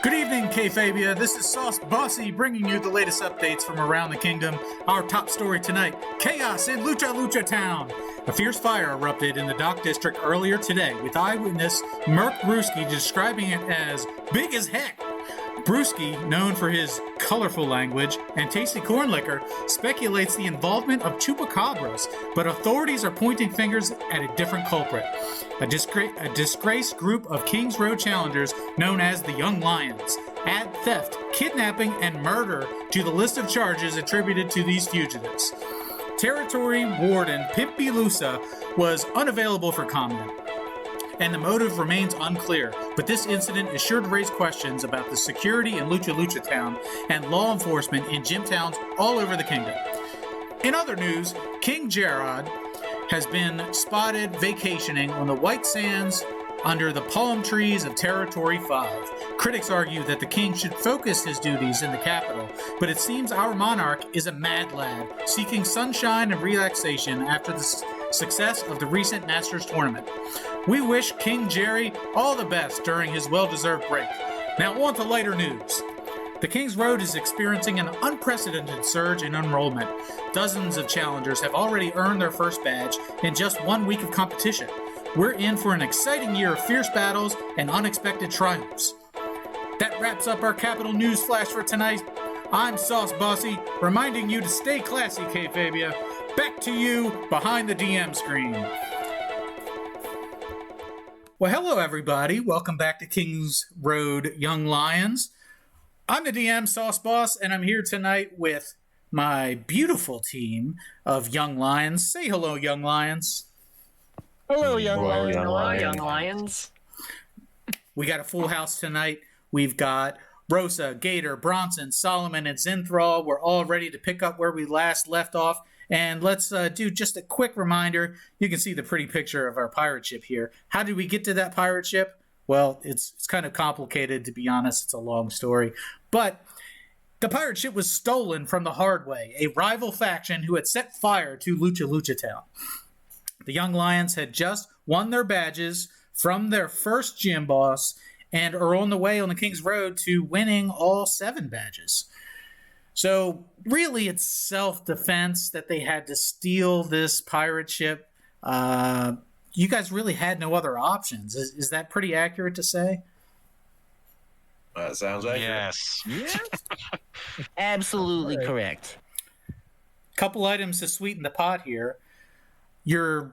Good evening, K-Fabia. This is Saucey bringing you the latest updates from around the kingdom. Our top story tonight, chaos in Lucha Town. A fierce fire erupted in the Dock District earlier today, with eyewitness Merc Brewski describing it as big as heck. Brewski, known for his colorful language and tasty corn liquor, speculates the involvement of chupacabras, but authorities are pointing fingers at a different culprit. A disgraced group of Kings Road challengers known as the Young Lions. Add theft, kidnapping, and murder to the list of charges attributed to these fugitives. Territory Warden Pimp Bilusa was unavailable for comment, and the motive remains unclear, but this incident is sure to raise questions about the security in Lucha Town and law enforcement in gym towns all over the kingdom. In other news, King Gerard has been spotted vacationing on the white sands under the palm trees of Territory 5. Critics argue that the king should focus his duties in the capital, but it seems our monarch is a mad lad, seeking sunshine and relaxation after the success of the recent Masters tournament. We wish King Jerry all the best during his well-deserved break. Now on to lighter news. The King's Road is experiencing an unprecedented surge in enrollment. Dozens of challengers have already earned their first badge in just 1 week of competition. We're in for an exciting year of fierce battles and unexpected triumphs. That wraps up our Capital News Flash for tonight. I'm Sauce Bossy, reminding you to stay classy, K-Fabia. Back to you behind the DM screen. Well, hello, everybody. Welcome back to Kings Road Young Lions. I'm the DM, Sauce Boss, and I'm here tonight with my beautiful team of Young Lions. Say hello, Young Lions. Hello, Young Lions. Hello, Young Lions. We got a full house tonight. We've got Rosa, Gator, Bronson, Solomon, and Zinthral. We're all ready to pick up where we last left off. And let's do just a quick reminder. You can see the pretty picture of our pirate ship here. How did we get to that pirate ship? Well, it's kind of complicated, to be honest. It's a long story. But the pirate ship was stolen from the Hard Way, a rival faction who had set fire to Lucha Town. The Young Lions had just won their badges from their first gym boss and are on the way on the King's Road to winning all 7 badges. So really, it's self-defense that they had to steal this pirate ship. You guys really had no other options. Is that pretty accurate to say? That sounds accurate. Yes. Absolutely correct. Couple items to sweeten the pot here. Your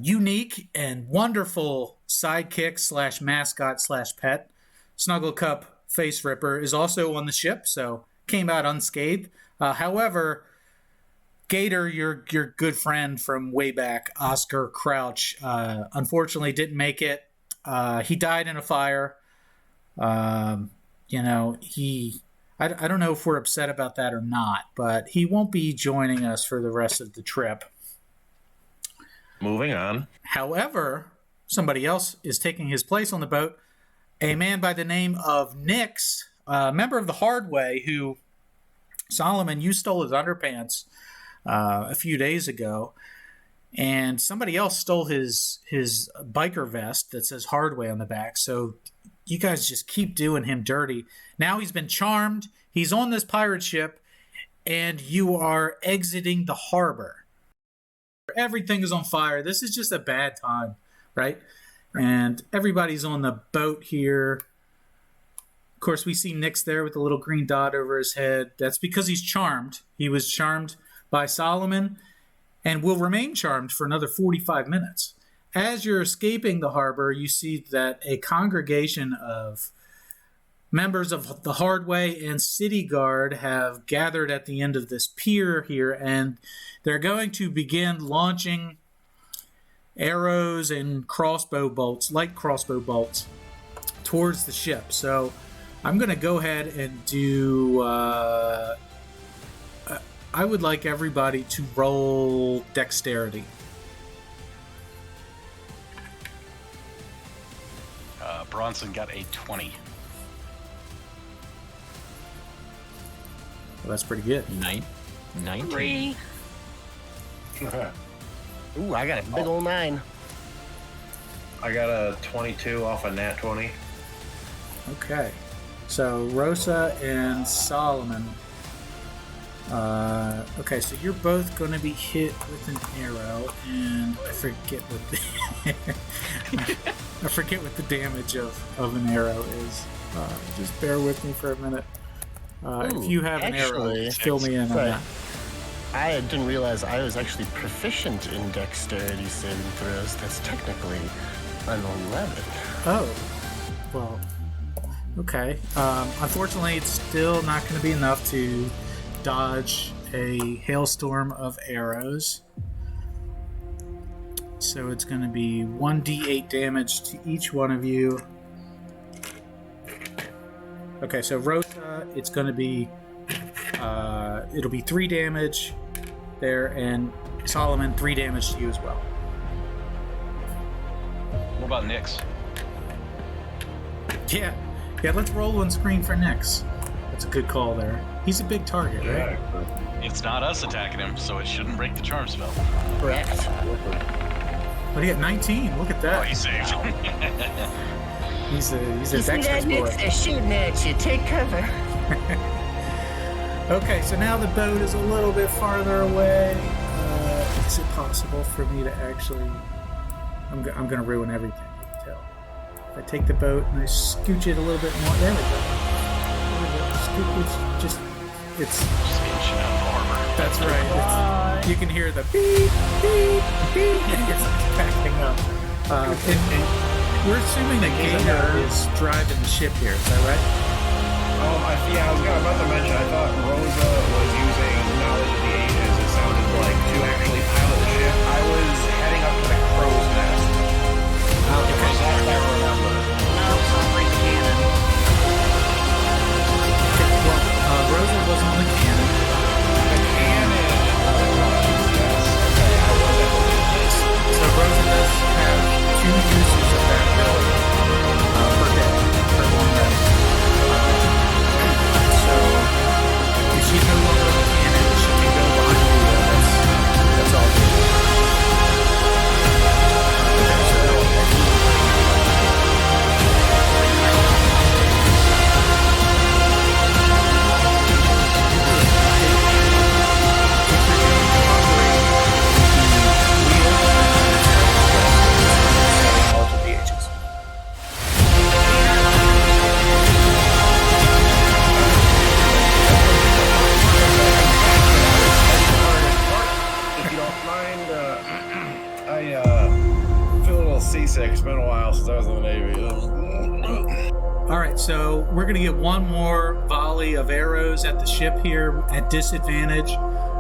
unique and wonderful sidekick / mascot / pet, Snuggle Cup Face Ripper, is also on the ship, so came out unscathed. However, Gator, your good friend from way back, Oscar Crouch, unfortunately didn't make it. He died in a fire. I don't know if we're upset about that or not, but he won't be joining us for the rest of the trip. Moving on. However, somebody else is taking his place on the boat. A man by the name of Nix, a member of the Hard Way, who, Solomon, you stole his underpants a few days ago, and somebody else stole his biker vest that says Hard Way on the back. So you guys just keep doing him dirty. Now he's been charmed. He's on this pirate ship, and you are exiting the harbor. Everything is on fire. This is just a bad time, right? And everybody's on the boat here. Of course, we see Nix there with a little green dot over his head. That's because he's charmed. He was charmed by Solomon and will remain charmed for another 45 minutes. As you're escaping the harbor, you see that a congregation of members of the Hard Way and City Guard have gathered at the end of this pier here, and they're going to begin launching arrows and light crossbow bolts, towards the ship. So I'm going to go ahead and do... I would like everybody to roll dexterity. Bronson got a 20. Well, that's pretty good. 19. 3. Ooh, I got a big old 9. I got a 22 off a nat 20. Okay. So Rosa and Solomon. Okay, so you're both going to be hit with an arrow, and I forget what the damage of an arrow is. Just bear with me for a minute. If you have an arrow, fill me in on that. I didn't realize I was actually proficient in dexterity saving throws. That's technically an 11. Oh, well, okay. Unfortunately, it's still not going to be enough to dodge a hailstorm of arrows. So it's going to be 1d8 damage to each one of you. Okay, so Rosa, it's going to be it'll be 3 damage there, and Solomon, 3 damage to you as well. What about Nyx? Yeah, let's roll on screen for Nyx. That's a good call there. He's a big target, right? It's not us attacking him, so it shouldn't break the charm spell. Correct. But he got 19. Look at that. Oh, he saved. He's a dexterous boy. They're shooting at you. Take cover. Okay, so now the boat is a little bit farther away. Is it possible for me to actually... I'm going to ruin everything, you can tell. If I take the boat and I scooch it a little bit more... There we go. It's inching out the harbor. That's right. You can hear the beep, beep, beep, and it's backing up. We're assuming that Gator is driving the ship here, is that right? I was about to mention, I thought Rosa was using knowledge of the ages, it sounded like, to actually pilot the ship. I was heading up to the crow's nest. Because that's what I remember. Well, Rosa wasn't on the cannon. The cannon! Yes. Okay, I was at the lead. So Rosa does have 2 uses of that ability per day, per one rest. So if she's no longer on the cannon, she can go behind the wheel. That's all good. Seasick. It's been a while since I was in the Navy. All right, so we're going to get one more volley of arrows at the ship here at disadvantage.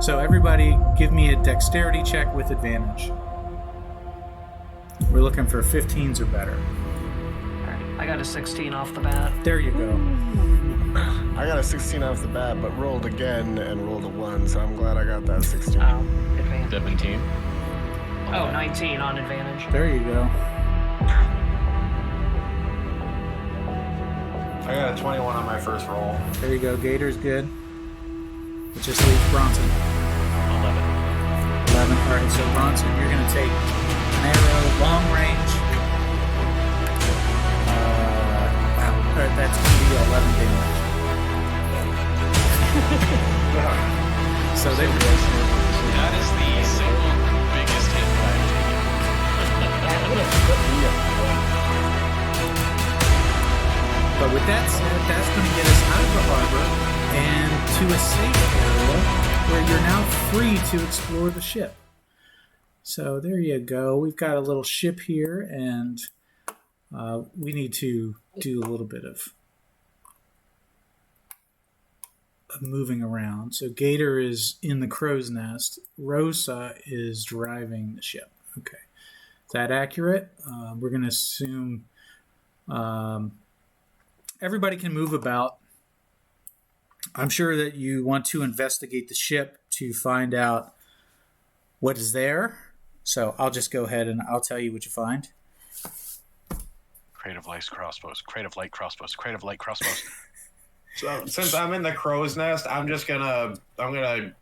So everybody give me a dexterity check with advantage. We're looking for 15s or better. All right, I got a 16 off the bat. There you go. I got a 16 off the bat, but rolled again and rolled a 1, so I'm glad I got that 16. Oh, advantage. 17. Oh, 19 on advantage. There you go. I got a 21 on my first roll. There you go. Gator's good. It just leaves Bronson. 11. 11. All right, so Bronson, you're going to take an arrow, long range. Wow. All right, that's going to be 11 damage. So they were... That is the single biggest hit that I've taken. But with that said, that's going to get us out of the harbor and to a safe area where you're now free to explore the ship. So there you go. We've got a little ship here, and we need to do a little bit of moving around. So Gator is in the crow's nest. Rosa is driving the ship. Okay. Is that accurate? We're going to assume everybody can move about. I'm sure that you want to investigate the ship to find out what is there. So I'll just go ahead and I'll tell you what you find. Crate of light crossbows. Crate of light crossbows. Crate of light crossbows. So since I'm in the crow's nest, I'm gonna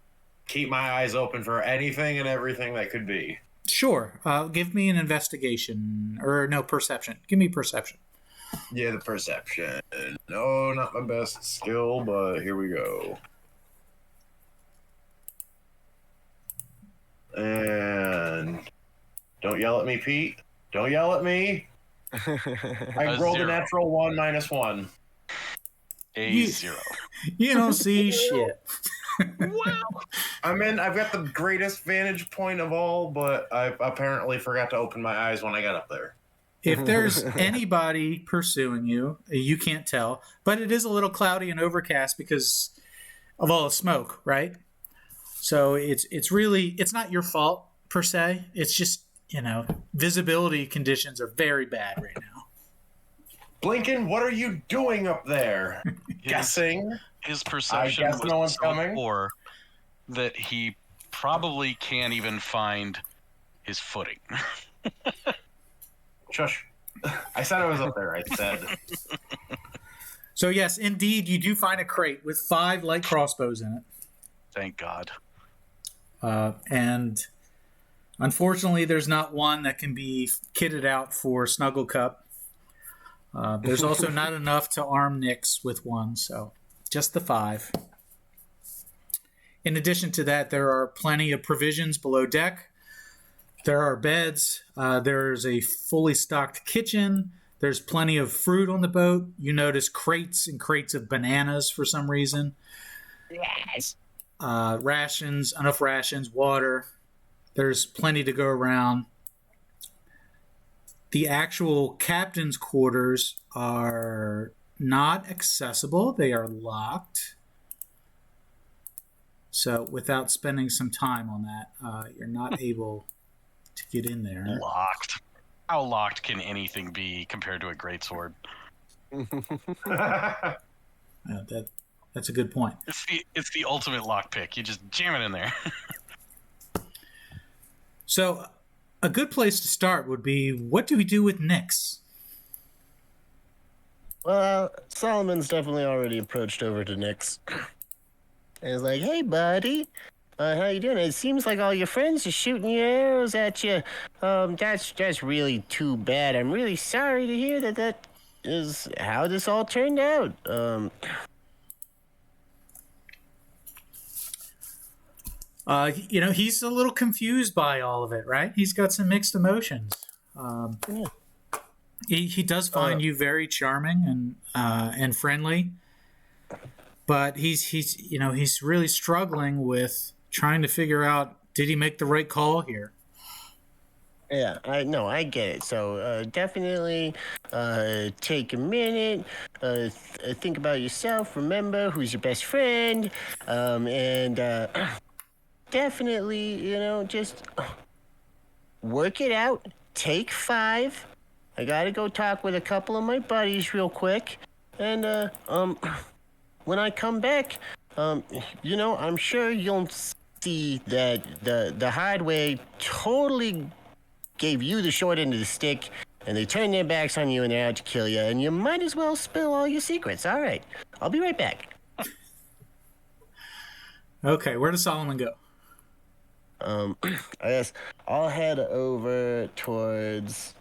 keep my eyes open for anything and everything that could be. Sure. Give me an investigation or no perception. Give me perception. Yeah, the perception. No, not my best skill, but here we go. And don't yell at me, Pete. Don't yell at me. I rolled a 0. natural 1 minus 1. A 0. You don't see shit. I've got the greatest vantage point of all, but I apparently forgot to open my eyes when I got up there. If there's anybody pursuing you, you can't tell, but it is a little cloudy and overcast because of all the smoke, right? So it's really not your fault per se. It's just, visibility conditions are very bad right now. Blinken, what are you doing up there? Guessing? His perception I guess was no one's so coming. poor that he probably can't even find his footing. Shush. I said I was up there. I said. So yes, indeed, you do find a crate with 5 light crossbows in it. Thank God. And unfortunately, there's not one that can be kitted out for Snuggle Cup. There's also not enough to arm Nyx with one, so just the 5. In addition to that, there are plenty of provisions below deck. There are beds. There's a fully stocked kitchen. There's plenty of fruit on the boat. You notice crates and crates of bananas for some reason. Yes. Rations, enough rations, water. There's plenty to go around. The actual captain's quarters are not accessible. They are locked. So without spending some time on that, you're not able to get in there. Locked. How locked can anything be compared to a greatsword? That's a good point. It's the ultimate lockpick. You just jam it in there. So a good place to start would be, what do we do with Nyx? Well, Solomon's definitely already approached over to Nyx. And he's like, hey, buddy. How you doing? It seems like all your friends are shooting your arrows at you. That's really too bad. I'm really sorry to hear that is how this all turned out. He's a little confused by all of it, right? He's got some mixed emotions. Yeah. He does find you very charming and friendly, but he's really struggling with trying to figure out, did he make the right call here? Yeah, I get it. So definitely take a minute, think about yourself, remember who's your best friend, and definitely, just work it out. Take 5. I gotta go talk with a couple of my buddies real quick, and when I come back, I'm sure you'll see that the hard way totally gave you the short end of the stick, and they turned their backs on you and they're out to kill you, and you might as well spill all your secrets. All right, I'll be right back. Okay, where does Solomon go? I guess I'll head over towards,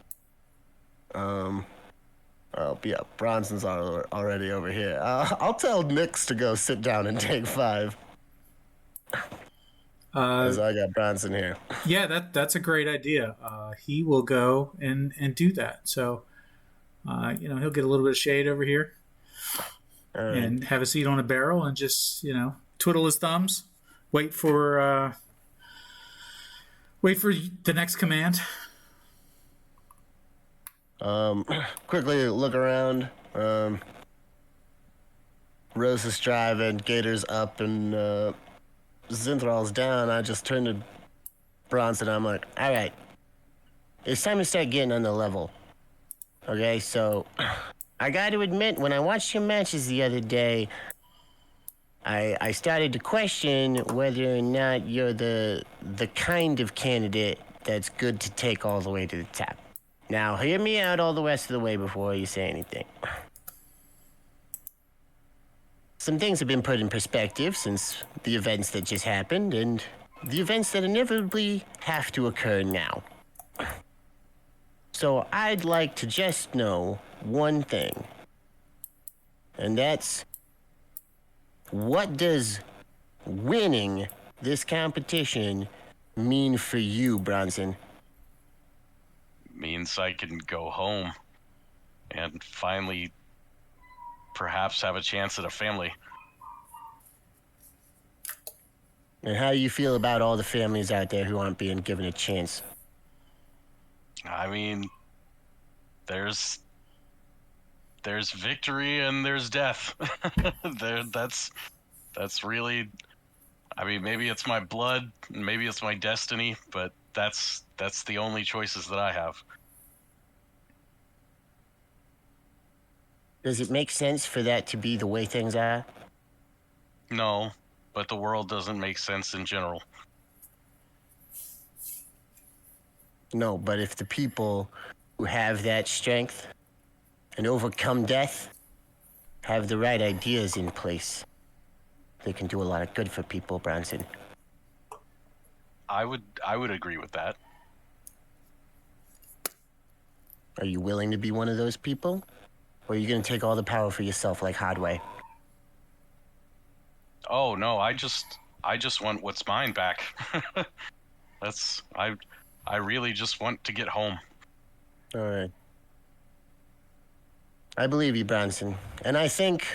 Bronson's already over here. I'll tell Nyx to go sit down and take 5. As I got Bronson here. Yeah, that's a great idea. He will go and do that. So, he'll get a little bit of shade over here and have a seat on a barrel and just, twiddle his thumbs, wait for the next command. Quickly look around. Rosa's driving, Gator's up, and Zinthral's down. I just turned to Bronson. I'm like, all right, it's time to start getting on the level. Okay, so I got to admit, when I watched your matches the other day, I started to question whether or not you're the kind of candidate that's good to take all the way to the top. Now, hear me out all the rest of the way before you say anything. Some things have been put in perspective since the events that just happened, and the events that inevitably have to occur now. So I'd like to just know one thing. And that's, what does winning this competition mean for you, Bronson? Means I can go home and finally perhaps have a chance at a family. And how do you feel about all the families out there who aren't being given a chance? I mean, there's victory and there's death. That's really, I mean, maybe it's my blood, maybe it's my destiny, but that's the only choices that I have. Does it make sense for that to be the way things are? No, but the world doesn't make sense in general. No, but if the people who have that strength and overcome death have the right ideas in place, they can do a lot of good for people, Bronson. I would agree with that. Are you willing to be one of those people? Or are you going to take all the power for yourself like Hardway? Oh no, I just want what's mine back. I really just want to get home. All right. I believe you, Bronson. And I think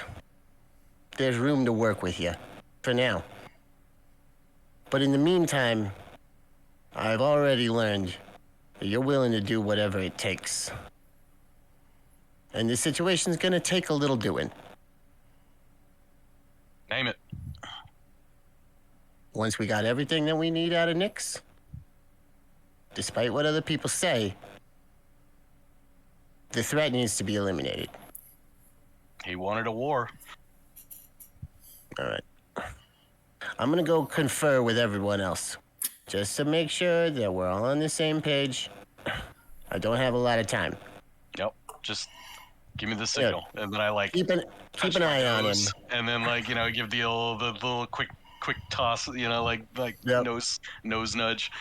there's room to work with you. For now. But in the meantime, I've already learned that you're willing to do whatever it takes. And this situation's gonna take a little doing. Name it. Once we got everything that we need out of Nyx, despite what other people say, the threat needs to be eliminated. He wanted a war. All right. I'm gonna go confer with everyone else, just to make sure that we're all on the same page. I don't have a lot of time. Yep. Just give me the signal, and then I like Keep an eye on him. nose, and then like give the little quick toss, like Yep. nose nudge.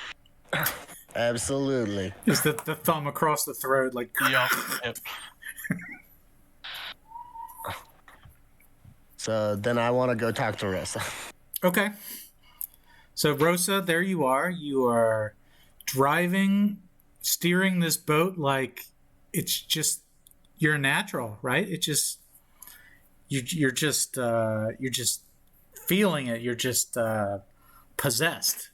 Absolutely. Just the thumb across the throat, like. Yep. So then I want to go talk to Rosa. Okay. So, Rosa, there you are. You are driving, steering this boat like it's just, you're a natural, right? It just, you're just feeling it. You're just possessed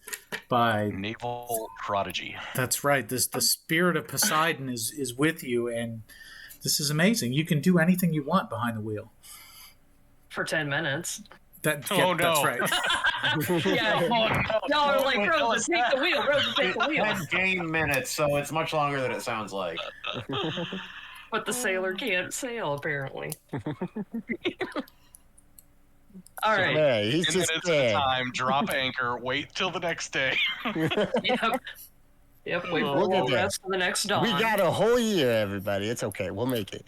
by Naval prodigy. That's right. The spirit of Poseidon is with you, and this is amazing. You can do anything you want behind the wheel. For 10 minutes. That's no. right. Yeah. Y'all are like, Rosa, take the wheel. Rosa, take the wheel. 10 game minutes, so it's much longer than it sounds like. But the sailor can't sail, apparently. All right. Yeah, he's 10 just minutes at a scared. time. Drop anchor. Wait till the next day. Yep. Wait for We'll a get little there. rest for the next dawn. We got a whole year, everybody. It's okay. We'll make it.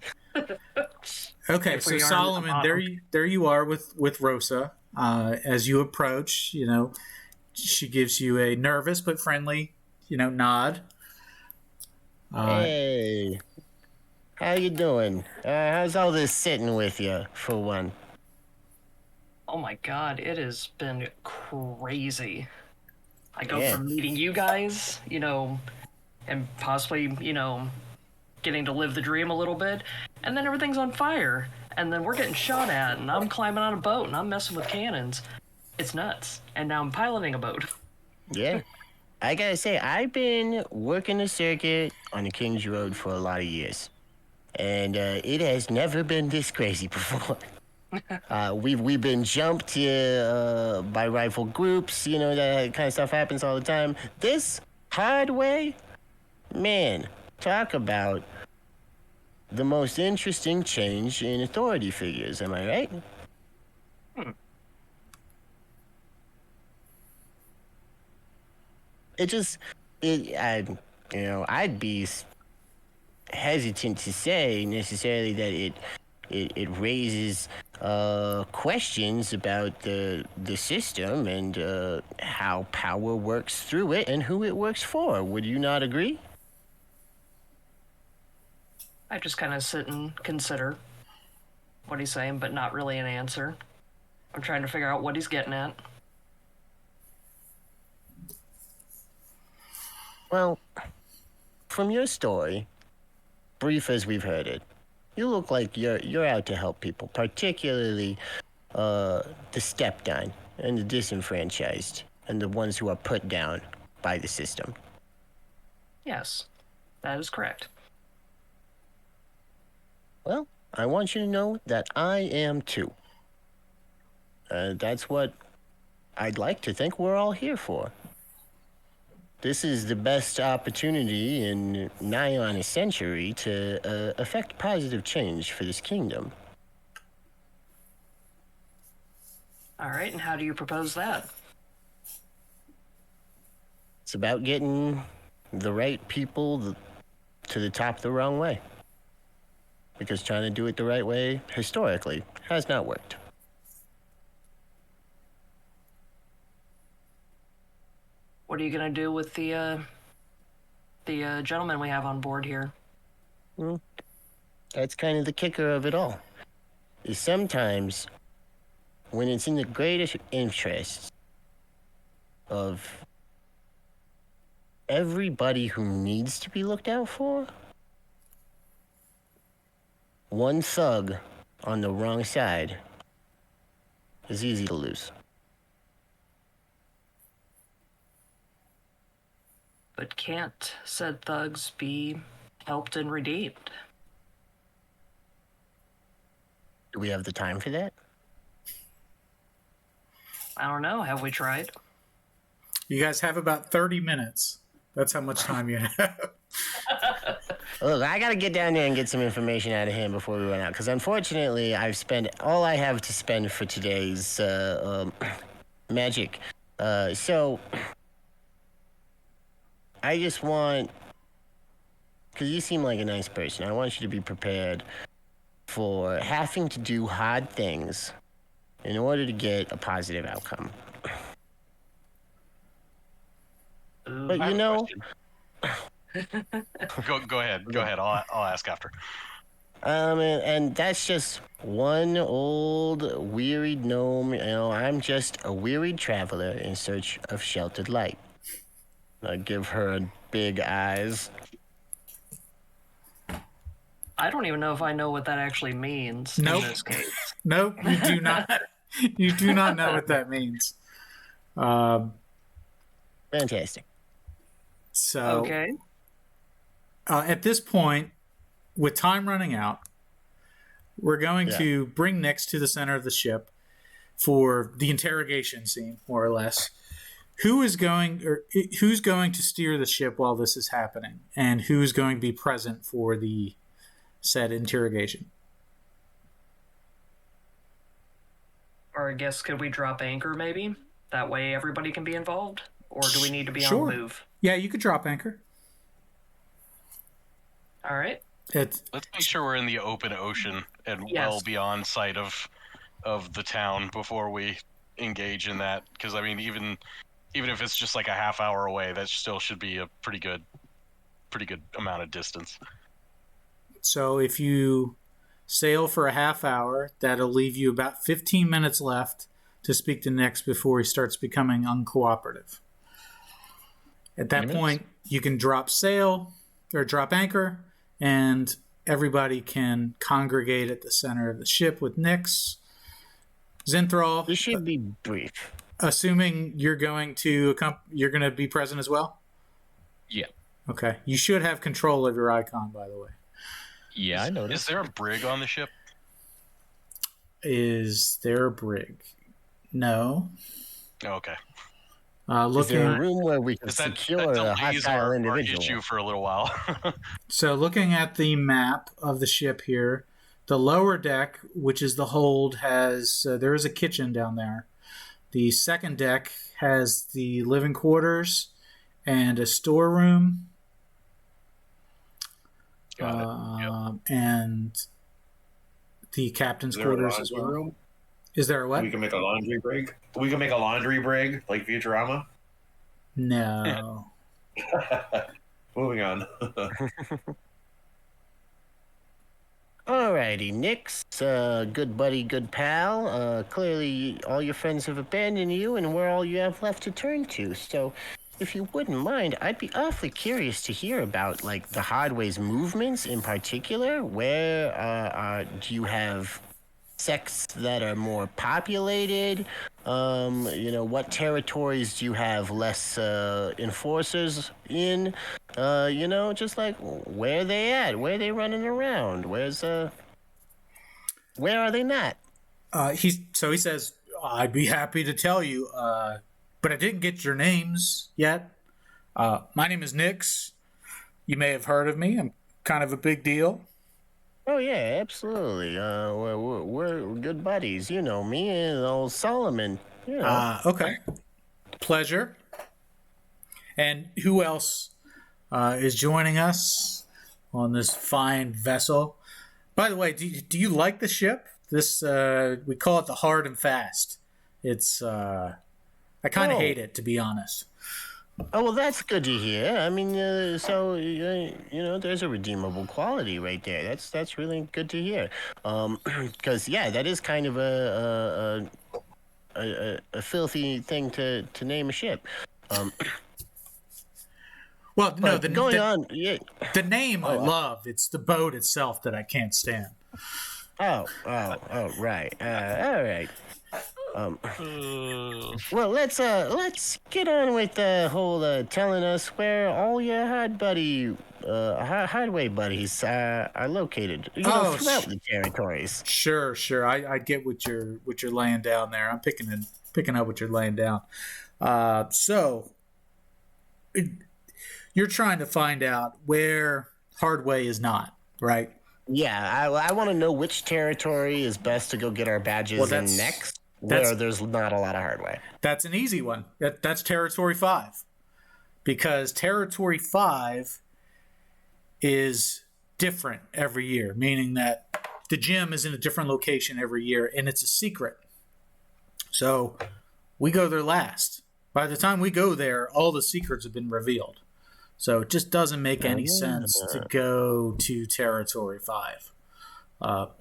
Okay, If so we are Solomon, at the there you are with Rosa. As you approach, she gives you a nervous but friendly, nod. Hey, how you doing? How's all this sitting with you, for one? Oh my god, it has been crazy. I go Yeah. from meeting you guys, and possibly, getting to live the dream a little bit, and then everything's on fire, and then we're getting shot at, and I'm climbing on a boat, and I'm messing with cannons. It's nuts. And now I'm piloting a boat. Yeah. I gotta say, I've been working the circuit on the King's Road for a lot of years. And it has never been this crazy before. We've been jumped by rifle groups, that kind of stuff happens all the time. This hard way, man, talk about the most interesting change in authority figures, am I right? I'd be hesitant to say necessarily that it raises questions about the system and how power works through it and who it works for. Would you not agree? I just kind of sit and consider what he's saying, but not really an answer. I'm trying to figure out what he's getting at. Well, from your story, brief as we've heard it, you look like you're out to help people, particularly the stepped down and the disenfranchised and the ones who are put down by the system. Yes, that is correct. Well, I want you to know that I am too. That's what I'd like to think we're all here for. This is the best opportunity in nigh on a century to affect positive change for this kingdom. All right, and how do you propose that? It's about getting the right people to the top the wrong way. Because trying to do it the right way, historically, has not worked. What are you gonna do with the gentleman we have on board here? Well, that's kind of the kicker of it all. Is sometimes, when it's in the greatest interest of everybody who needs to be looked out for, one thug on the wrong side is easy to lose. But can't said thugs be helped and redeemed? Do we have the time for that? I don't know. Have we tried? You guys have about 30 minutes. That's how much time you have. Look, I gotta get down there and get some information out of him before we run out. Because unfortunately, I've spent all I have to spend for today's magic. So I just want, because you seem like a nice person, I want you to be prepared for having to do hard things in order to get a positive outcome. But you know, Go ahead. Go ahead. I'll ask after. and that's just one old wearied gnome. You know, I'm just a wearied traveler in search of sheltered light. I give her big eyes. I don't even know if I know what that actually means Nope. in this case. Nope, you do not. You do not know what that means. Fantastic. So, Okay. At this point, with time running out, we're going to bring Nix to the center of the ship for the interrogation scene, more or less. Who's going to steer the ship while this is happening, and who's going to be present for the said interrogation? Or I guess could we drop anchor maybe? That way everybody can be involved? Or do we need to be on Sure. the move? Yeah, you could drop anchor. All right. It's Let's make sure we're in the open ocean and Yes. well beyond sight of the town before we engage in that. Because I mean, even if it's just like a half hour away, that still should be a pretty good amount of distance. So if you sail for a half hour, that'll leave you about 15 minutes left to speak to Nix before he starts becoming uncooperative. At that point, you can drop sail or drop anchor, and everybody can congregate at the center of the ship with Nix. Zinthral, This should be brief. assuming you're going to be present as well? Yeah. Okay. You should have control of your icon, by the way. Yeah, I Is noticed. there a brig on the ship? Is there a brig? No. Oh, okay. Is Looking there a room where we can Is that secure a delays hostile our individual? issue for a little while? So looking at the map of the ship here, the lower deck, which is the hold, has there is a kitchen down there. The second deck has the living quarters and a storeroom. And the captain's Is there a quarters as laundry well. room? Is there a what? We can make a laundry brig. We can make a laundry brig like Futurama. No. Moving on. Alrighty, Nix, good buddy, good pal. Clearly, all your friends have abandoned you, and we're all you have left to turn to. So, if you wouldn't mind, I'd be awfully curious to hear about, like, the Hardway's movements in particular. Where do you have sects that are more populated? What territories do you have less enforcers in? Just like where they at? Where they running around? Where are they not? He says, I'd be happy to tell you, but I didn't get your names yet. My name is Nix. You may have heard of me. I'm kind of a big deal. Oh yeah, absolutely. We're good buddies. You know me and old Solomon. Okay. Pleasure. And who else is joining us on this fine vessel? By the way, do you like the ship? This we call it the Hard and Fast. It's I kind of hate it, to be honest. Oh, well, that's good to hear. I mean, there's a redeemable quality right there. That's really good to hear. Because that is kind of a filthy thing to name a ship. Well, no, the name I love. It's the boat itself that I can't stand. Oh, right. All right. Well, let's get on with the whole telling us where all your hardway buddies are located. Throughout the territories. Sure. I get what you're laying down there. I'm picking up what you're laying down. So you're trying to find out where hardway is not, right? Yeah, I want to know which territory is best to go get our badges in next. Where there's not a lot of hardware. That's an easy one. That's Territory 5. Because Territory 5 is different every year, meaning that the gym is in a different location every year, and it's a secret. So we go there last. By the time we go there, all the secrets have been revealed. So it just doesn't make any sense to go to Territory 5.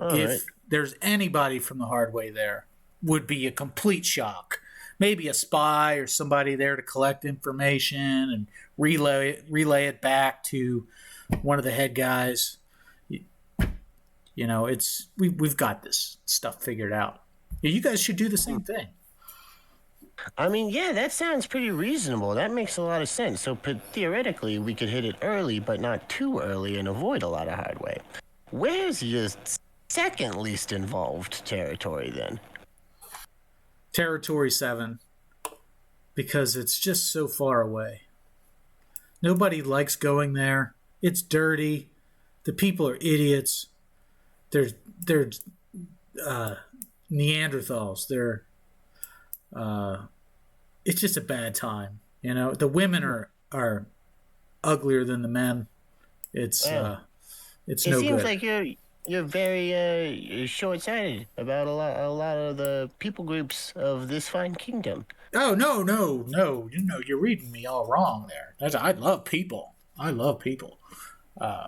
If there's anybody from the hardway there, would be a complete shock. Maybe a spy or somebody there to collect information and relay it back to one of the head guys. We've got this stuff figured out. You guys should do the same thing. I mean, yeah, that sounds pretty reasonable. That makes a lot of sense. So theoretically, we could hit it early, but not too early, and avoid a lot of hardware. Where's your second least involved territory then? Territory 7, because it's just so far away. Nobody likes going there. It's dirty. The people are idiots. They're Neanderthals. It's just a bad time. The women are uglier than the men. It's no good. It seems like you're very short-sighted about a lot of the people groups of this fine kingdom. Oh, no. You're reading me all wrong there. I love people. Are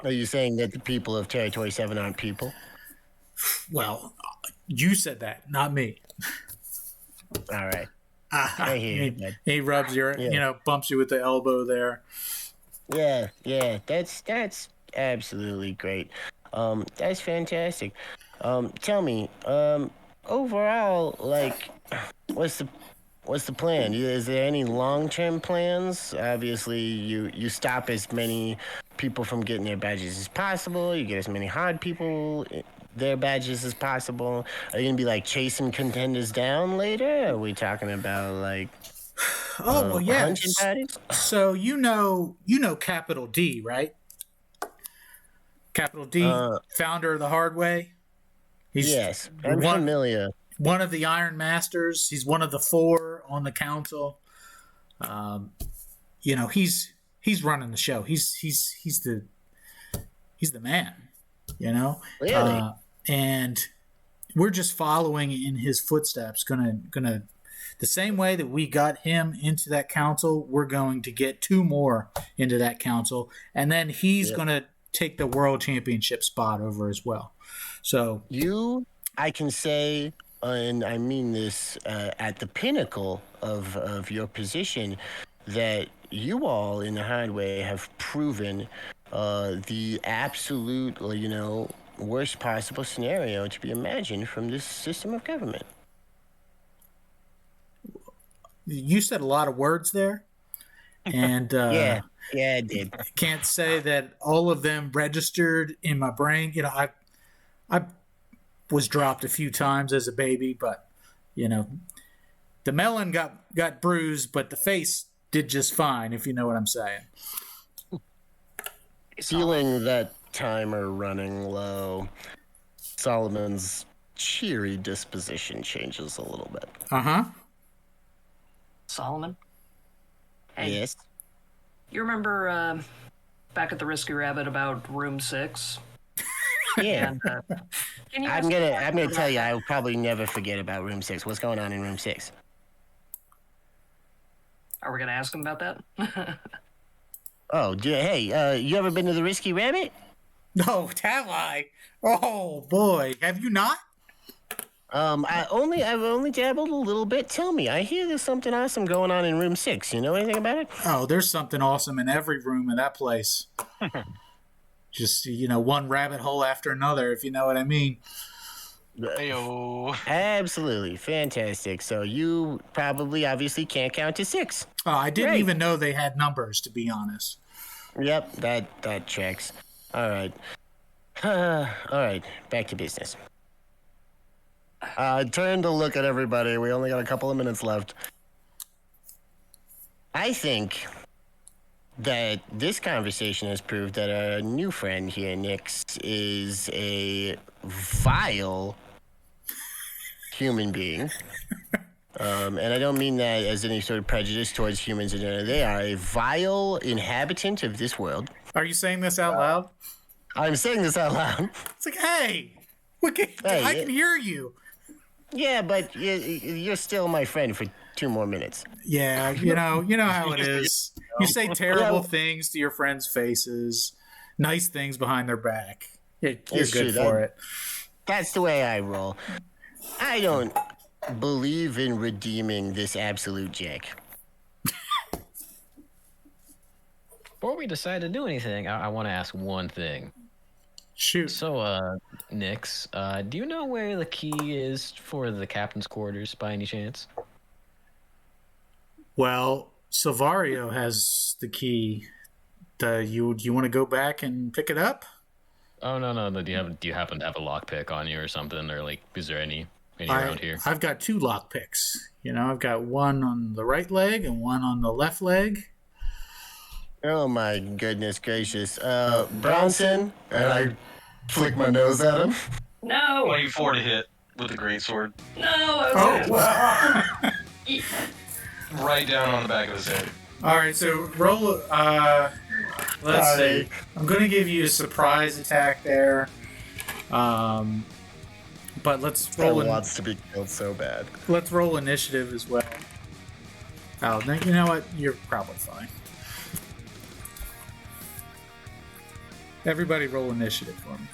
you saying that the people of Territory 7 aren't people? Well, you said that, not me. All right. I hear you, bud. He rubs bumps you with the elbow there. Yeah, that's absolutely great. That's fantastic. Tell me, overall, like, what's the plan? Is there any long-term plans? Obviously, you stop as many people from getting their badges as possible. You get as many hard people their badges as possible. Are you gonna be like chasing contenders down later? Are we talking about like? Hunting parties? So you know Capital D, right? Capital D, founder of the Hardway. Yes, I'm familiar. One of the Iron Masters. He's one of the 4 on the council. He's running the show. He's the man. Really? And we're just following in his footsteps. Gonna the same way that we got him into that council, we're going to get 2 more into that council, and then he's gonna take the world championship spot over as well. So I can say, and I mean this at the pinnacle of your position, that you all in the hard way have proven the absolute, worst possible scenario to be imagined from this system of government. you said a lot of words there, and Yeah, I did. can't say that all of them registered in my brain. I was dropped a few times as a baby, but the melon got bruised, but the face did just fine, if you know what I'm saying. Feeling that timer running low, Solomon's cheery disposition changes a little bit. Uh-huh. Solomon? Hey, Yes. you remember back at the Risky Rabbit about room 6? Yeah. And can you I'm gonna tell you, I'll probably never forget about room 6. What's going on in room 6? Are we gonna ask him about that? Oh, hey, you ever been to the Risky Rabbit? No, have I? Oh boy, have you not? I've only dabbled a little bit. Tell me, I hear there's something awesome going on in room 6. You know anything about it? Oh, there's something awesome in every room in that place. Just one rabbit hole after another, if you know what I mean. Heyo. Absolutely fantastic. So you probably obviously can't count to 6. Oh, I didn't Great. even know they had numbers, to be honest. Yep, that checks. All right. All right, back to business. Turn to look at everybody. We only got a couple of minutes left. I think that this conversation has proved that our new friend here, Nix, is a vile human being. And I don't mean that as any sort of prejudice towards humans in general. They are a vile inhabitant of this world. Are you saying this out loud? I'm saying this out loud. It's like, hey, I can hear you. Yeah, but you're still my friend for 2 more minutes. Yeah, you know how it is. You say terrible things to your friends' faces, nice things behind their back. You're It's good true, for it. That's the way I roll. I don't believe in redeeming this absolute jack. Before we decide to do anything, I want to ask one thing. Shoot. So, Nix, do you know where the key is for the captain's quarters by any chance? Well, Silvario has the key. Do you want to go back and pick it up? Oh no! Do you happen to have a lockpick on you or something, or is there any around here? I've got 2 lock picks. I've got one on the right leg and one on the left leg. Oh my goodness gracious. Bronson, and I flick my nose at him. No! 24 to hit with the greatsword. No! Right down on the back of his head. All right, so roll. Let's see. I'm going to give you a surprise attack there. But let's roll. wants to be killed so bad. Let's roll initiative as well. Oh, then you know what? You're probably fine. Everybody roll initiative for me.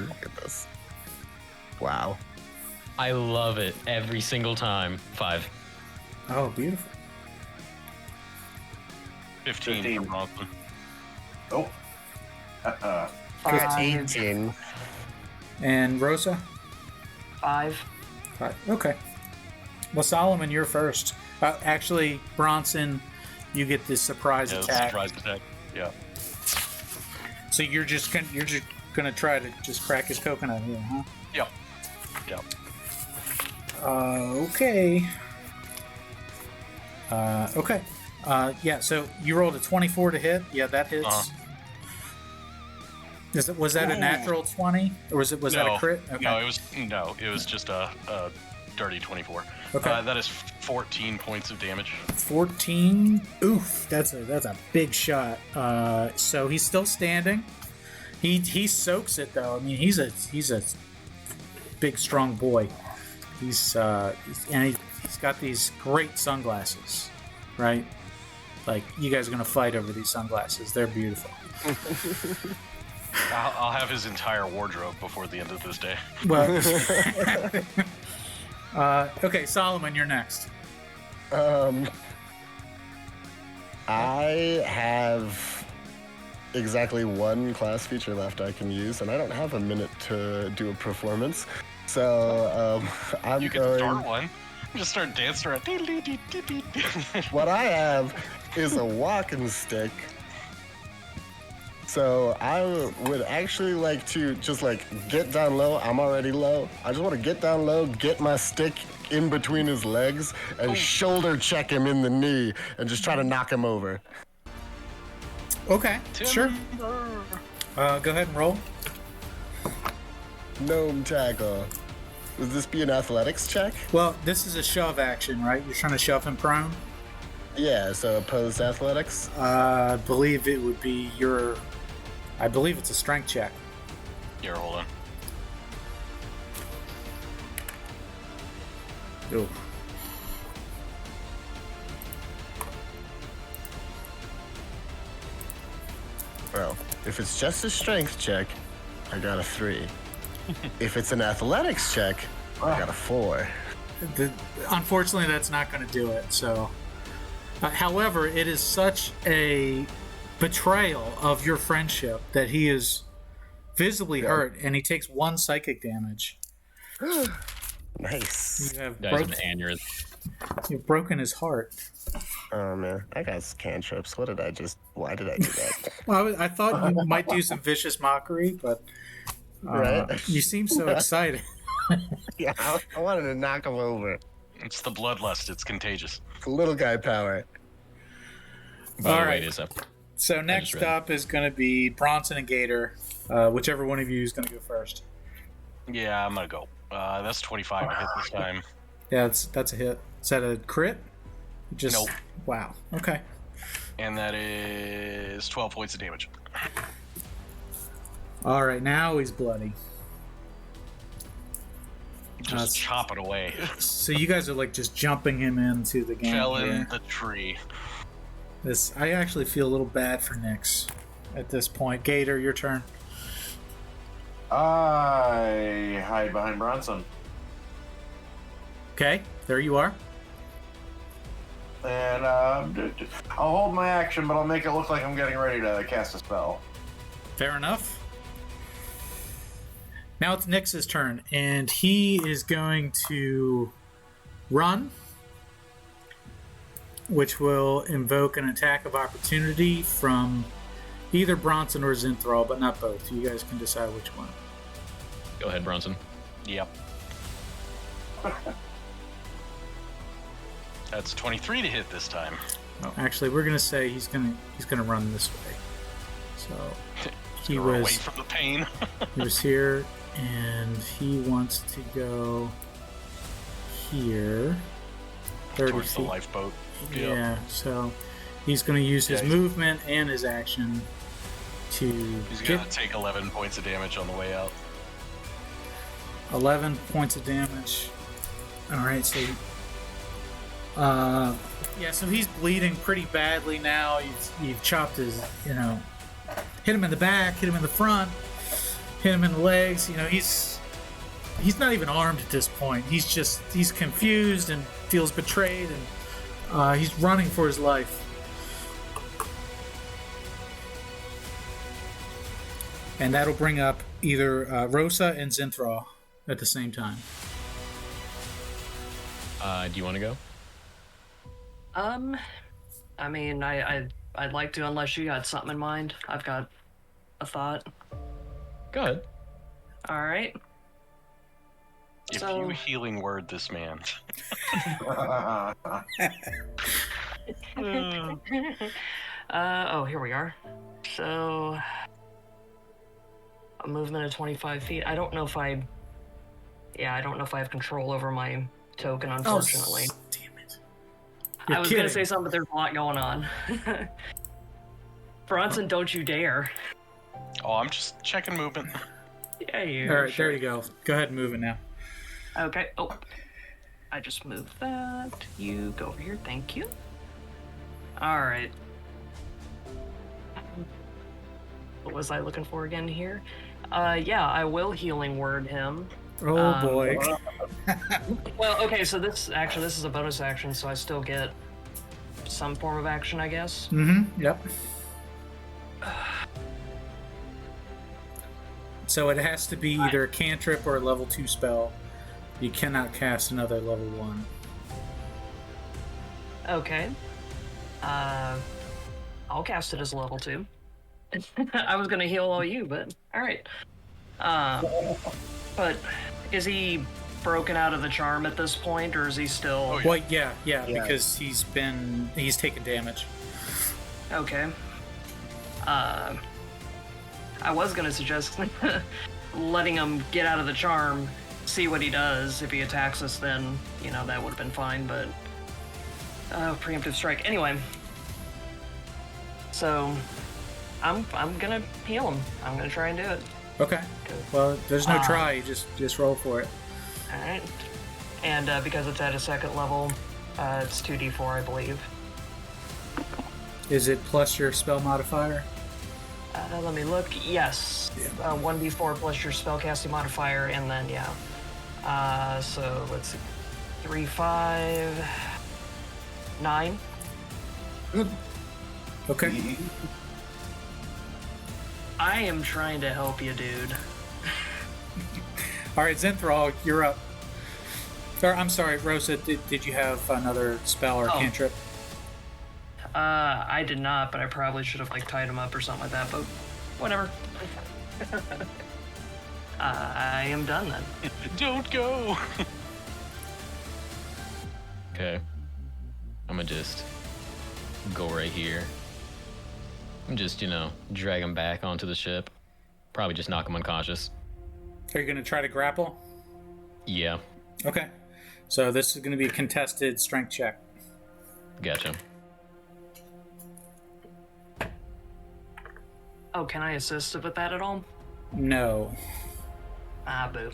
Look at this. Wow. I love it every single time. 5. Oh, beautiful. 15 for Bronson. Oh. 18. And Rosa? 5. 5. Okay. Well, Solomon, you're first. Actually, Bronson, you get this surprise attack. Surprise attack. Yeah. So you're just gonna try to just crack his coconut here, huh? Yep. Yep. Okay. Okay. Yeah. So you rolled a 24 to hit. Yeah, that hits. Was that a natural 20, or was that a crit? Okay. No, it was just a dirty 24. Okay. That is 14 points of damage. 14. Oof. That's a big shot. So he's still standing. He soaks it though. I mean, he's a big strong boy. He's got these great sunglasses, right? Like, you guys are gonna fight over these sunglasses. They're beautiful. I'll have his entire wardrobe before the end of this day. Well, okay, Solomon, you're next. I have exactly one class feature left I can use, and I don't have a minute to do a performance. So I'm You can going. start one. Just start dancing around. What I have is a walking stick. So I would actually like to just like get down low. I'm already low. I just want to get down low, get my stick in between his legs, and shoulder check him in the knee, and just try to knock him over. Okay, sure. Go ahead and roll. Gnome tackle. Would this be an athletics check? Well, this is a shove action, right? You're trying to shove him prone? Yeah, so opposed athletics. I believe it would be your... I believe it's a strength check. Here, hold on. Ooh. Well, if it's just a strength check, I got a 3. If it's an athletics check, I got a 4. Unfortunately, that's not going to do it, so... however, it is such a betrayal of your friendship that he is visibly hurt, and he takes 1 psychic damage. Nice. You have Guys, an aneurysm. you've broken his heart. Oh man, I got cantrips. Why did I do that? Well, I thought you might do some vicious mockery, but Right? you seem so excited. Yeah, I wanted to knock him over. It's the bloodlust. It's contagious. Little guy power. By All the way, right. it is up. So next up is going to be Bronson and Gator. Whichever one of you is going to go first. Yeah, I'm gonna go. That's 25 to hit this time. Yeah, that's a hit. Is that a crit? Just Nope. Wow. Okay. And that is 12 points of damage. All right. Now he's bloody. Just chop it away. So you guys are like just jumping him into the game. Fell in here. the tree. I actually feel a little bad for Nyx at this point. Gator, your turn. I hide behind Bronson. Okay, there you are. And I'll hold my action, but I'll make it look like I'm getting ready to cast a spell. Fair enough. Now it's Nyx's turn, and he is going to run, which will invoke an attack of opportunity from either Bronson or Zinthral, but not both. You guys can decide which one. Go ahead, Bronson. Yep. That's 23 to hit this time. Oh, actually, we're gonna say he's gonna run this way. So he Away was from the pain. he was here, and he wants to go here. 30 Towards the feet. lifeboat. Yeah, so he's going to use his Yeah, movement and his action to He's get gonna take 11 points of damage on the way out. 11 points of damage. All right, so so he's bleeding pretty badly now. You've chopped his, hit him in the back, hit him in the front, hit him in the legs. He's not even armed at this point. He's confused and feels betrayed, and he's running for his life. And that'll bring up either Rosa and Zinthral at the same time. Do you want to go? I mean, I'd like to, unless you got something in mind. I've got a thought. Go ahead. All right. If So- you healing word this man. Here we are. So, a movement of 25 feet. I don't know if I have control over my token, unfortunately. Oh, damn it. I was kidding. gonna say something, but there's a lot going on. Bronson, don't you dare. Oh, I'm just checking movement. Yeah, you. All right, there you go. Go ahead and move it now. Okay. Oh, I just moved that. You go over here. Thank you. All right. what was I looking for again here? Yeah, I will healing word him. Oh boy. Well, okay, so this is a bonus action, so I still get some form of action, I guess. Yep. So it has to be either a cantrip or a level 2 spell. You cannot cast another level 1. Okay. I'll cast it as a level 2. I was gonna heal all you, but alright. But is he broken out of the charm at this point, or is he still... Well, yeah, because he's taken damage. Okay. I was gonna suggest letting him get out of the charm, see what he does. If he attacks us, then, that would have been fine, but... preemptive strike. Anyway. So, I'm gonna heal him. I'm gonna try and do it. Okay. Well, there's no try. You just roll for it. Alright. And because it's at a second level, it's 2d4, I believe. Is it plus your spell modifier? Let me look. Yes. Yeah. 1d4 plus your spellcasting modifier, and then, yeah. So, let's see. 3, 5... 9. Okay. I am trying to help you, dude. All right, Zinthral, you're up. Or, I'm sorry, Rosa, did you have another spell or cantrip? I did not, but I probably should have tied him up or something like that, but whatever. I am done then. Don't go! Okay. I'm gonna just go right here. And just, drag him back onto the ship. Probably just knock him unconscious. Are you going to try to grapple? Yeah. Okay. So this is going to be a contested strength check. Gotcha. Oh, can I assist with that at all? No. Boo.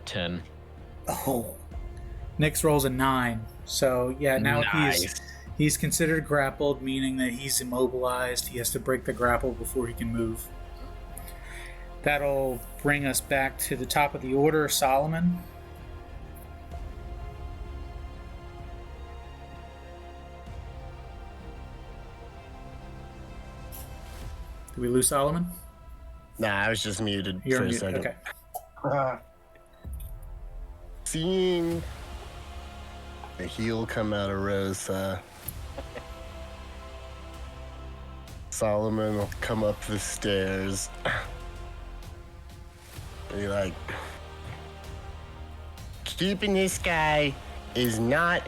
10. Oh. Nyx rolls a 9. So, yeah, now Nice. he's considered grappled, meaning that he's immobilized. He has to break the grapple before he can move. That'll bring us back to the top of the order, Solomon. Did we lose Solomon? Nah, I was just muted You're for a muted. second. Okay. Seeing the heel come out of Rosa, Solomon will come up the stairs. Be like, keeping this guy is not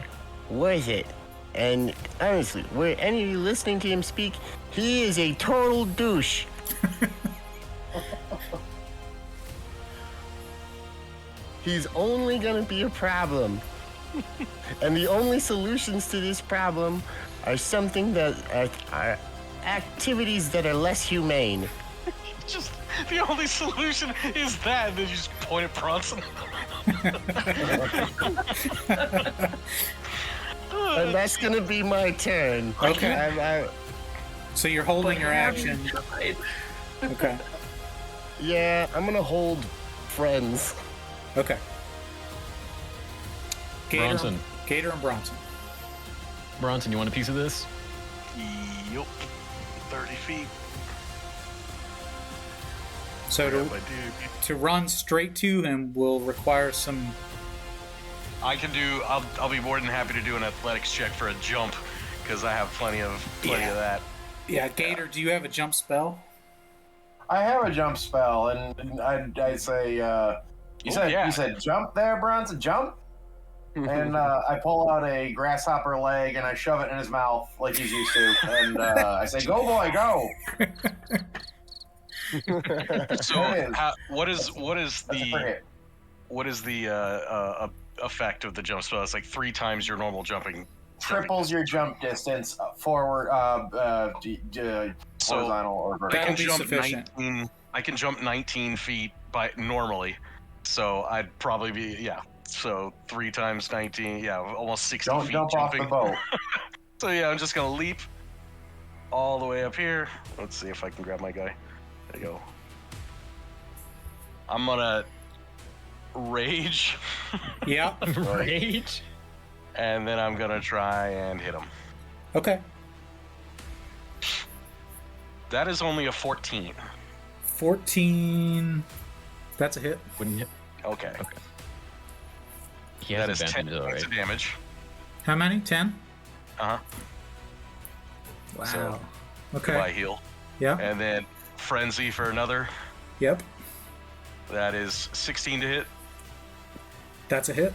worth it. And honestly, were any of you listening to him speak, he is a total douche. He's only gonna be a problem. And the only solutions to this problem are something that are activities that are less humane. Just the only solution is that, and then you just point at Bronson. And that's gonna be my turn. Okay. So you're holding your action. Okay. Yeah, I'm gonna hold friends. Okay. Bronson. Gator and Bronson. Bronson, you want a piece of this? Yup. 30 feet. So to run straight to him will require some... I can do. I'll be more than happy to do an athletics check for a jump, because I have plenty of that. Yeah, Gator, do you have a jump spell? I have a jump spell, and I'd say, you said jump there, Bronson, jump? And I pull out a grasshopper leg and I shove it in his mouth like he's used to, and I say, "Go, boy, go!" So, what is the effect of the jump spell? It's like 3 times your normal jumping. Triples your jump distance forward, horizontal or vertical. That'll be sufficient. I can jump 19 feet normally, so I'd probably be So 3 times 19, almost 60 feet Don't jump jumping. off the boat. So I'm just gonna leap all the way up here. Let's see if I can grab my guy. There you go. I'm gonna rage. Yeah. Rage? And then I'm gonna try and hit him. Okay. That is only a 14. 14. That's a hit. Wouldn't you? Okay. He has That is 10 advantage though, points right? of damage. How many? 10? Uh-huh. Wow. So, Okay. I heal. Yeah. And then Frenzy for another. Yep. That is 16 to hit. That's a hit.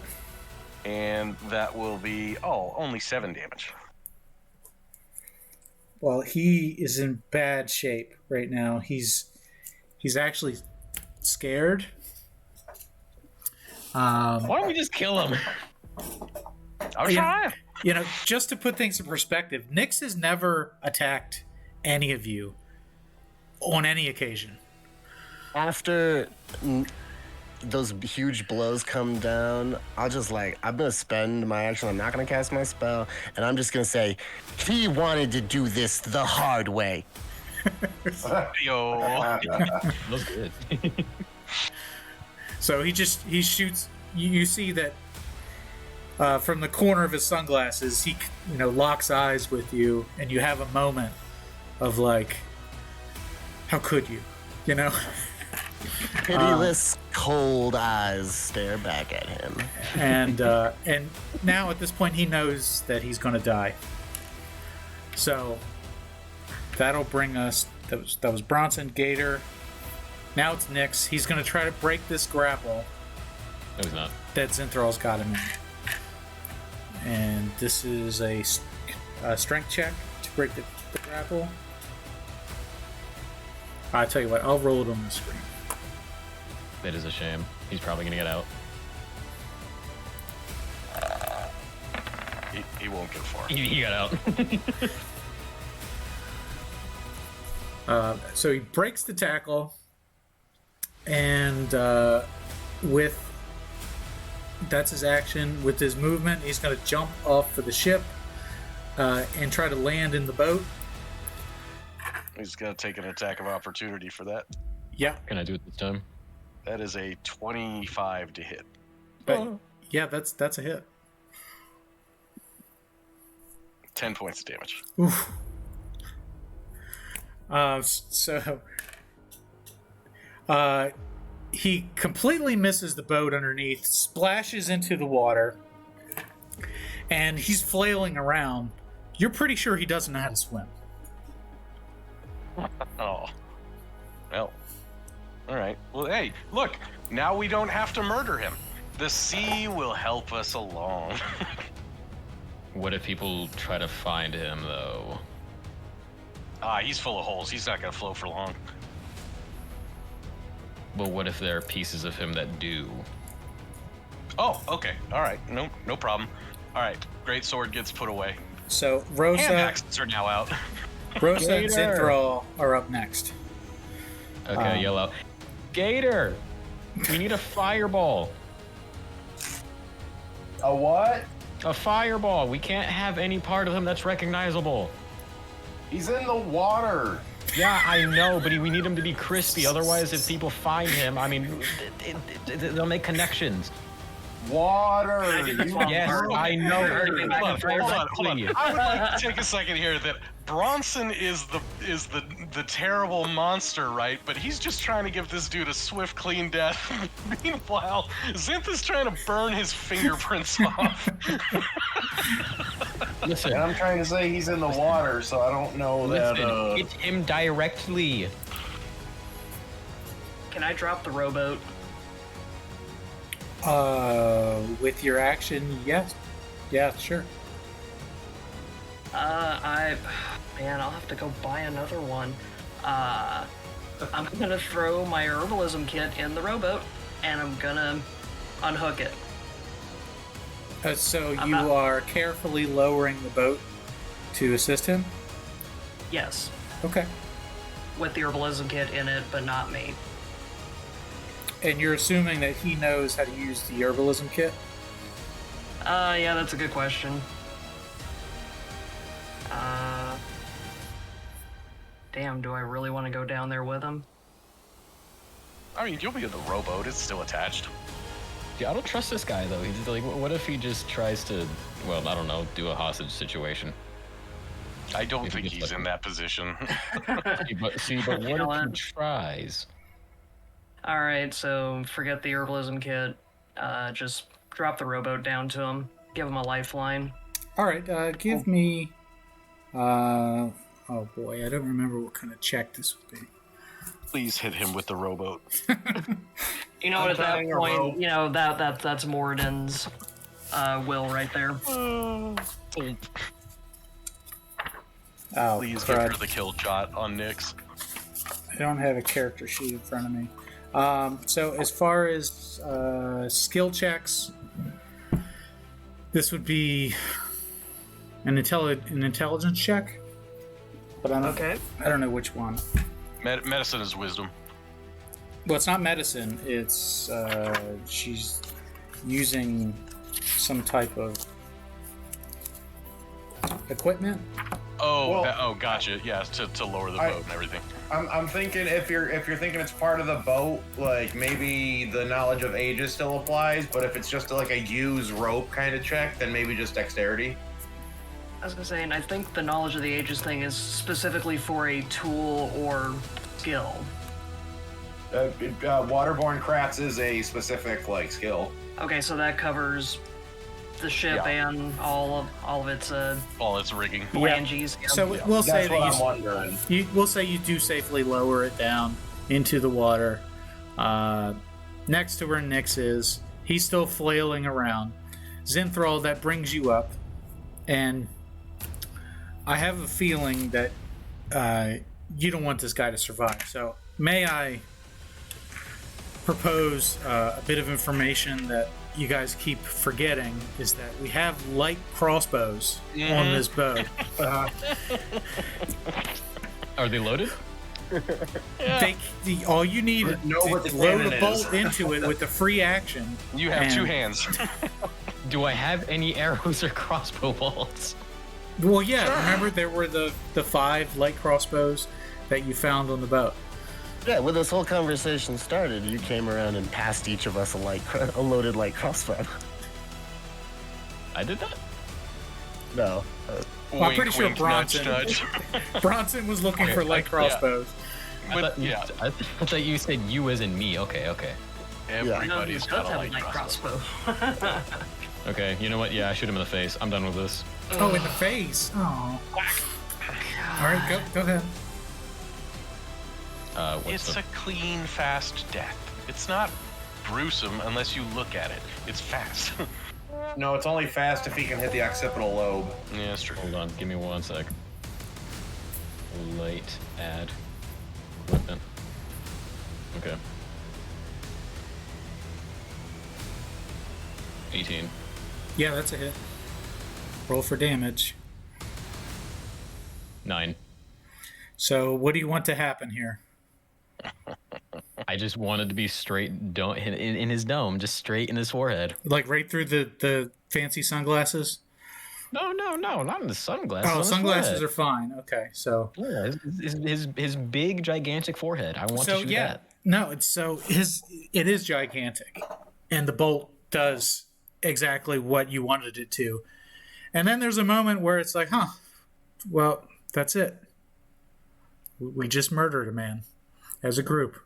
And that will be, only 7 damage. Well, he is in bad shape right now. He's actually scared. Why don't we just kill him? I'm Yeah. trying. You know, just to put things in perspective, Nyx has never attacked any of you on any occasion. After those huge blows come down, I'm gonna spend my action. I'm not gonna cast my spell, and I'm just gonna say, he wanted to do this the hard way. Yo. Looks good. So he shoots. You see that from the corner of his sunglasses, he locks eyes with you, and you have a moment of like, how could you? You know. Pitiless, cold eyes stare back at him. And now at this point he knows that he's going to die. So that'll bring us. That was Bronson, Gator. Now it's Nyx. He's going to try to break this grapple. No, he's not. That Zinthral's got him in. And this is a strength check to break the grapple. I tell you what, I'll roll it on the screen. That is a shame. He's probably gonna get out. He won't get far. He got out. So he breaks the tackle, and that's his action. With his movement, he's going to jump off for the ship and try to land in the boat. He's gonna take an attack of opportunity for that. Yeah, Can I do it this time? That is a 25 to hit. but yeah, that's a hit. 10 points of damage. Oof. So he completely misses the boat underneath, splashes into the water, and he's flailing around. You're pretty sure he doesn't know how to swim. Oh. Well. Alright. Well, hey, look. Now we don't have to murder him. The sea will help us along. What if people try to find him though? He's full of holes. He's not gonna float for long. But what if there are pieces of him that do? Oh, okay. Alright. No problem. Alright. Great sword gets put away. So Hand Rosa axes are now out. and Gator. Zinthral are up next. Okay, yell out. Gator! We need a fireball. A what? A fireball. We can't have any part of him that's recognizable. He's in the water. Yeah, I know, but we need him to be crispy. Otherwise, if people find him, I mean, they'll make connections. Water. Yes, I know. Hold on. I would like to take a second here that Bronson is the terrible monster, right? But he's just trying to give this dude a swift, clean death. Meanwhile, Zinth is trying to burn his fingerprints off. Listen, And I'm trying to say he's in the water, so I don't know that. listen, it's him directly. Can I drop the rowboat? With your action, yes. Yeah, sure. I'll have to go buy another one. I'm gonna throw my herbalism kit in the rowboat, and I'm gonna unhook it. So I'm you not- are carefully lowering the boat to assist him? Yes, Okay. with the herbalism kit in it, but not me. And you're assuming that he knows how to use the herbalism kit? Yeah, that's a good question. damn, do I really want to go down there with him? I mean, you'll be in the rowboat. It's still attached. Yeah, I don't trust this guy though. He's like, what if he just tries to, well, I don't know, do a hostage situation? I don't If he think gets he's lucky. in that position. But You know what if he what? tries? All right, so forget the herbalism kit. Just drop the rowboat down to him. Give him a lifeline. All right, give me. Oh boy, I don't remember what kind of check this would be. Please hit him with the rowboat. You know, at that Untying a rope. point, you know that's Morden's will right there. Oh, Please give her crud. the kill shot on Nyx. I don't have a character sheet in front of me. So as far as skill checks, this would be an intelligence check, but I don't know which one. Medicine is wisdom. Well, it's not medicine. It's she's using some type of equipment. Oh, Well- gotcha. Yeah, to lower the boat and everything. I'm thinking if you're thinking it's part of the boat, like maybe the knowledge of ages still applies, but if it's just like a use rope kind of check, then maybe just dexterity. I was gonna say, and I think the knowledge of the ages thing is specifically for a tool or skill. Waterborne crafts is a specific like skill. Okay, so that covers the ship and all of its All its rigging. flanges. Yeah. So we'll say That's what I'm that wondering. we'll say you do safely lower it down into the water. Next to where Nyx is, he's still flailing around. Zinthral, that brings you up, and I have a feeling that you don't want this guy to survive. So may I propose a bit of information that you guys keep forgetting is that we have light crossbows on this boat. Are they loaded? All you need Know what is the load cannon a is. bolt into it with a free action. You have two and- hands. Do I have any arrows or crossbow bolts? Well, yeah. Remember, there were the 5 light crossbows that you found on the boat. Yeah, when this whole conversation started, you came around and passed each of us a loaded light crossbow. I did that? No. Well, I'm pretty sure Wink, Bronson- nudge, nudge. Bronson was looking for light crossbows. But yeah, I thought you said you as in me. Okay. everybody's does got a have light light crossbow. crossbow. Okay, you know what? Yeah, I shoot him in the face. I'm done with this. Oh, in the face. Oh. All right, go ahead. What's It's a clean, fast death. It's not gruesome unless you look at it. It's fast. No, it's only fast if he can hit the occipital lobe. Yeah, that's true. Hold on, give me 1 sec. Light add weapon. Okay. 18. Yeah, that's a hit. Roll for damage. 9. So, what do you want to happen here? I just wanted to be straight in his dome, just straight in his forehead. Like right through the fancy sunglasses? No, not in the sunglasses. Oh, on his sunglasses forehead. are fine. Okay, so Yeah, his big gigantic forehead. I want to shoot that. No, it is gigantic, and the bolt does exactly what you wanted it to. And then there's a moment where it's like, well, that's it. We just murdered a man as a group,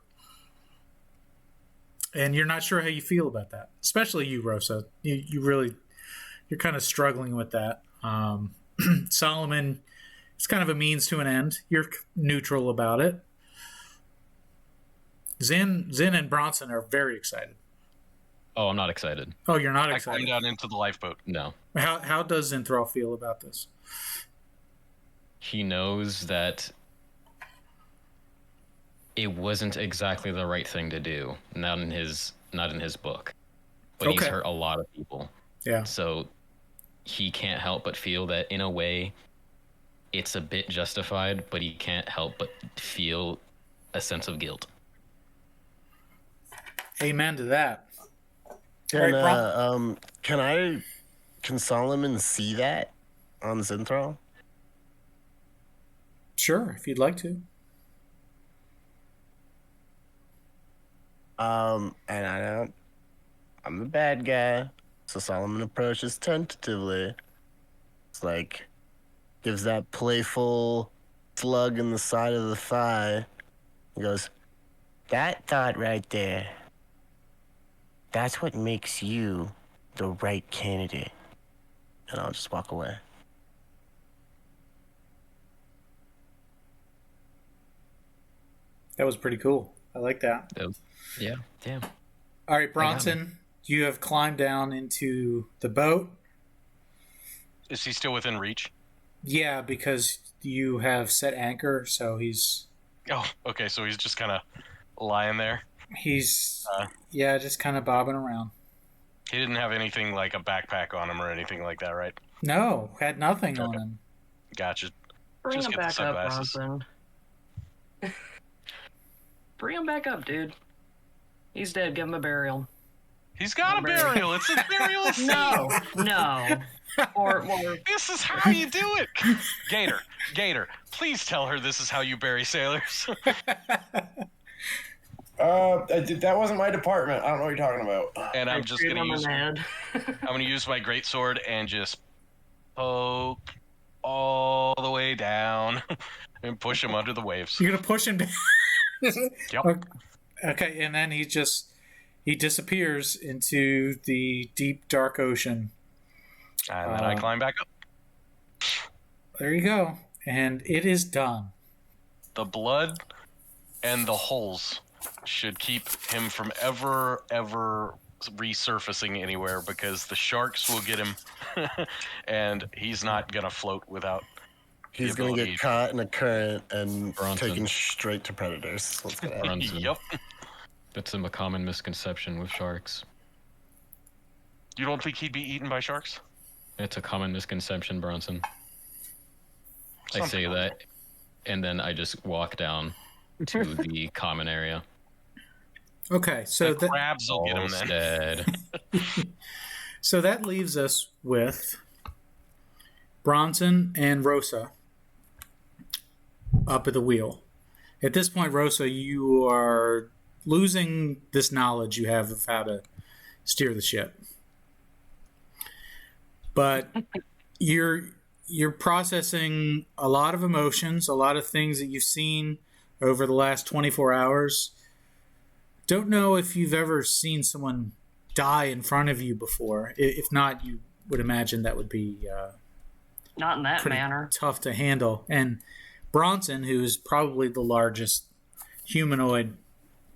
and you're not sure how you feel about that, especially you, Rosa. You're kind of struggling with that. Solomon, it's kind of a means to an end. You're neutral about it. Zin and Bronson are very excited. Oh, I'm not excited. Oh, you're not I excited. climbed down into the lifeboat. No. How does Zinthral feel about this? He knows that it wasn't exactly the right thing to do. Not in his book. But he's Okay. hurt a lot of people. Yeah. So he can't help but feel that in a way it's a bit justified, but he can't help but feel a sense of guilt. Amen to that. Can, Bron- can Solomon see that on Zinthral? Sure, if you'd like to. And I'm the bad guy, so Solomon approaches tentatively. It's like, gives that playful slug in the side of the thigh. He goes, that thought right there, that's what makes you the right candidate. And I'll just walk away. That was pretty cool. I like that. Yeah. Damn. All right, Bronson, you have climbed down into the boat. Is he still within reach? Yeah, because you have set anchor, so he's Oh, okay. So he's just kind of lying there. just kind of bobbing around. He didn't have anything like a backpack on him or anything like that, right? No, had nothing on Okay. him. Gotcha. Bring Just him get the back up, sunglasses. Bronson. Bring him back up, dude. He's dead. Give him a burial. He's got a burial. It's a burial of No, no. Or This is how you do it. Gator, please tell her this is how you bury sailors. That wasn't my department. I don't know what you're talking about. And I'm just shoot gonna him in use the head. I'm gonna use my greatsword and just poke all the way down and push him under the waves. You're gonna push him down. Yep. Okay, and then he disappears into the deep dark ocean. And then I climb back up. There you go, and it is done. The blood and the holes should keep him from ever resurfacing anywhere, because the sharks will get him and he's not gonna float without He's the gonna ability get caught in a current and Bronson. taken straight to predators. What's gonna happen? Bronson. Yep. That's a common misconception with sharks. You don't think he'd be eaten by sharks? It's a common misconception, Bronson. I Something say like that, and then I just walk down to the common area. Okay, so The crabs will get him All's then. dead. so that leaves us with Bronson and Rosa up at the wheel. At this point, Rosa, you are losing this knowledge you have of how to steer the ship. But you're processing a lot of emotions, a lot of things that you've seen over the last 24 hours. Don't know if you've ever seen someone die in front of you before. If not, you would imagine that would be Not in that pretty manner. tough to handle. And Bronson, who is probably the largest humanoid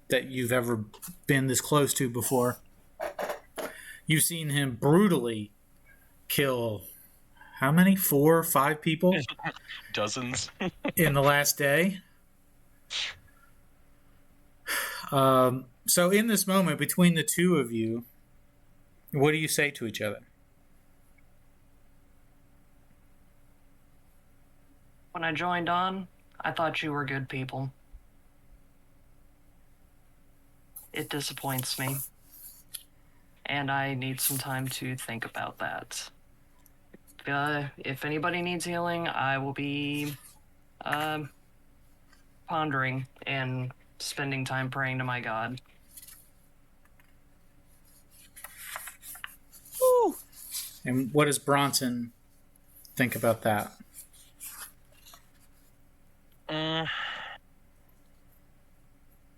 that you've ever been this close to before, you've seen him brutally kill how many? 4 or 5 people Dozens. in the last day. So in this moment between the two of you, what do you say to each other? When I joined on, I thought you were good people. It disappoints me. And I need some time to think about that. If anybody needs healing, I will be pondering and spending time praying to my God. And what does Bronson think about that?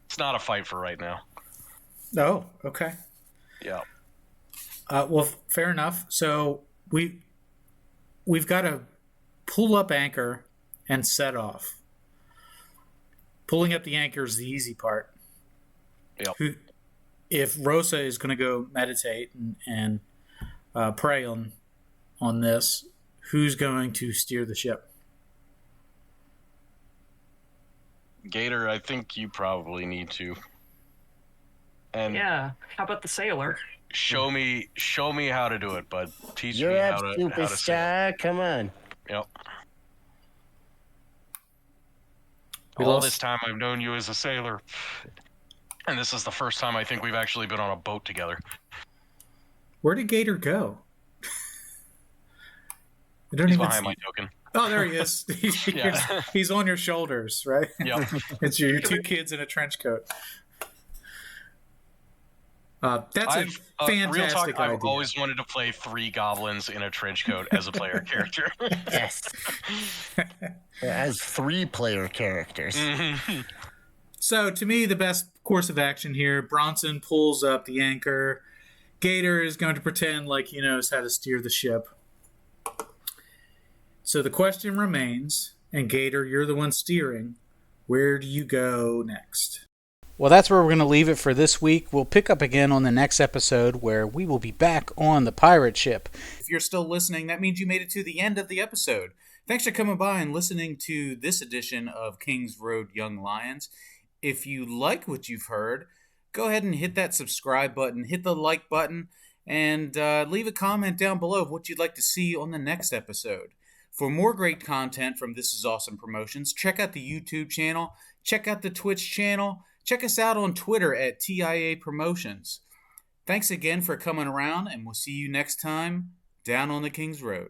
It's not a fight for right now. Oh, okay. Yeah. Well, fair enough. So we've got to pull up anchor and set off. Pulling up the anchor is the easy part. Yep. If Rosa is going to go meditate and pray on this, who's going to steer the ship? Gator, I think you probably need to. And Yeah, how about the sailor? show me how to do it, bud. Teach You're me up, how to say it. superstar. Come on. Yep. We All lost- this time I've known you as a sailor. And this is the first time I think we've actually been on a boat together. Where did Gator go? I don't He's even behind see. my token. Oh, there he is. Yeah. He's on your shoulders, right? Yep. It's your 2 kids in a trench coat. That's a fantastic real talk, idea. I've always wanted to play 3 goblins in a trench coat as a player character. Yes. As 3-player characters. Mhm. So, to me, the best course of action here, Bronson pulls up the anchor. Gator is going to pretend like he knows how to steer the ship. So the question remains, and Gator, you're the one steering. Where do you go next? Well, that's where we're going to leave it for this week. We'll pick up again on the next episode where we will be back on the pirate ship. If you're still listening, that means you made it to the end of the episode. Thanks for coming by and listening to this edition of King's Road Young Lions. If you like what you've heard, go ahead and hit that subscribe button, hit the like button, and leave a comment down below of what you'd like to see on the next episode. For more great content from This Is Awesome Promotions, check out the YouTube channel, check out the Twitch channel, check us out on Twitter at TIA Promotions. Thanks again for coming around, and we'll see you next time down on the King's Road.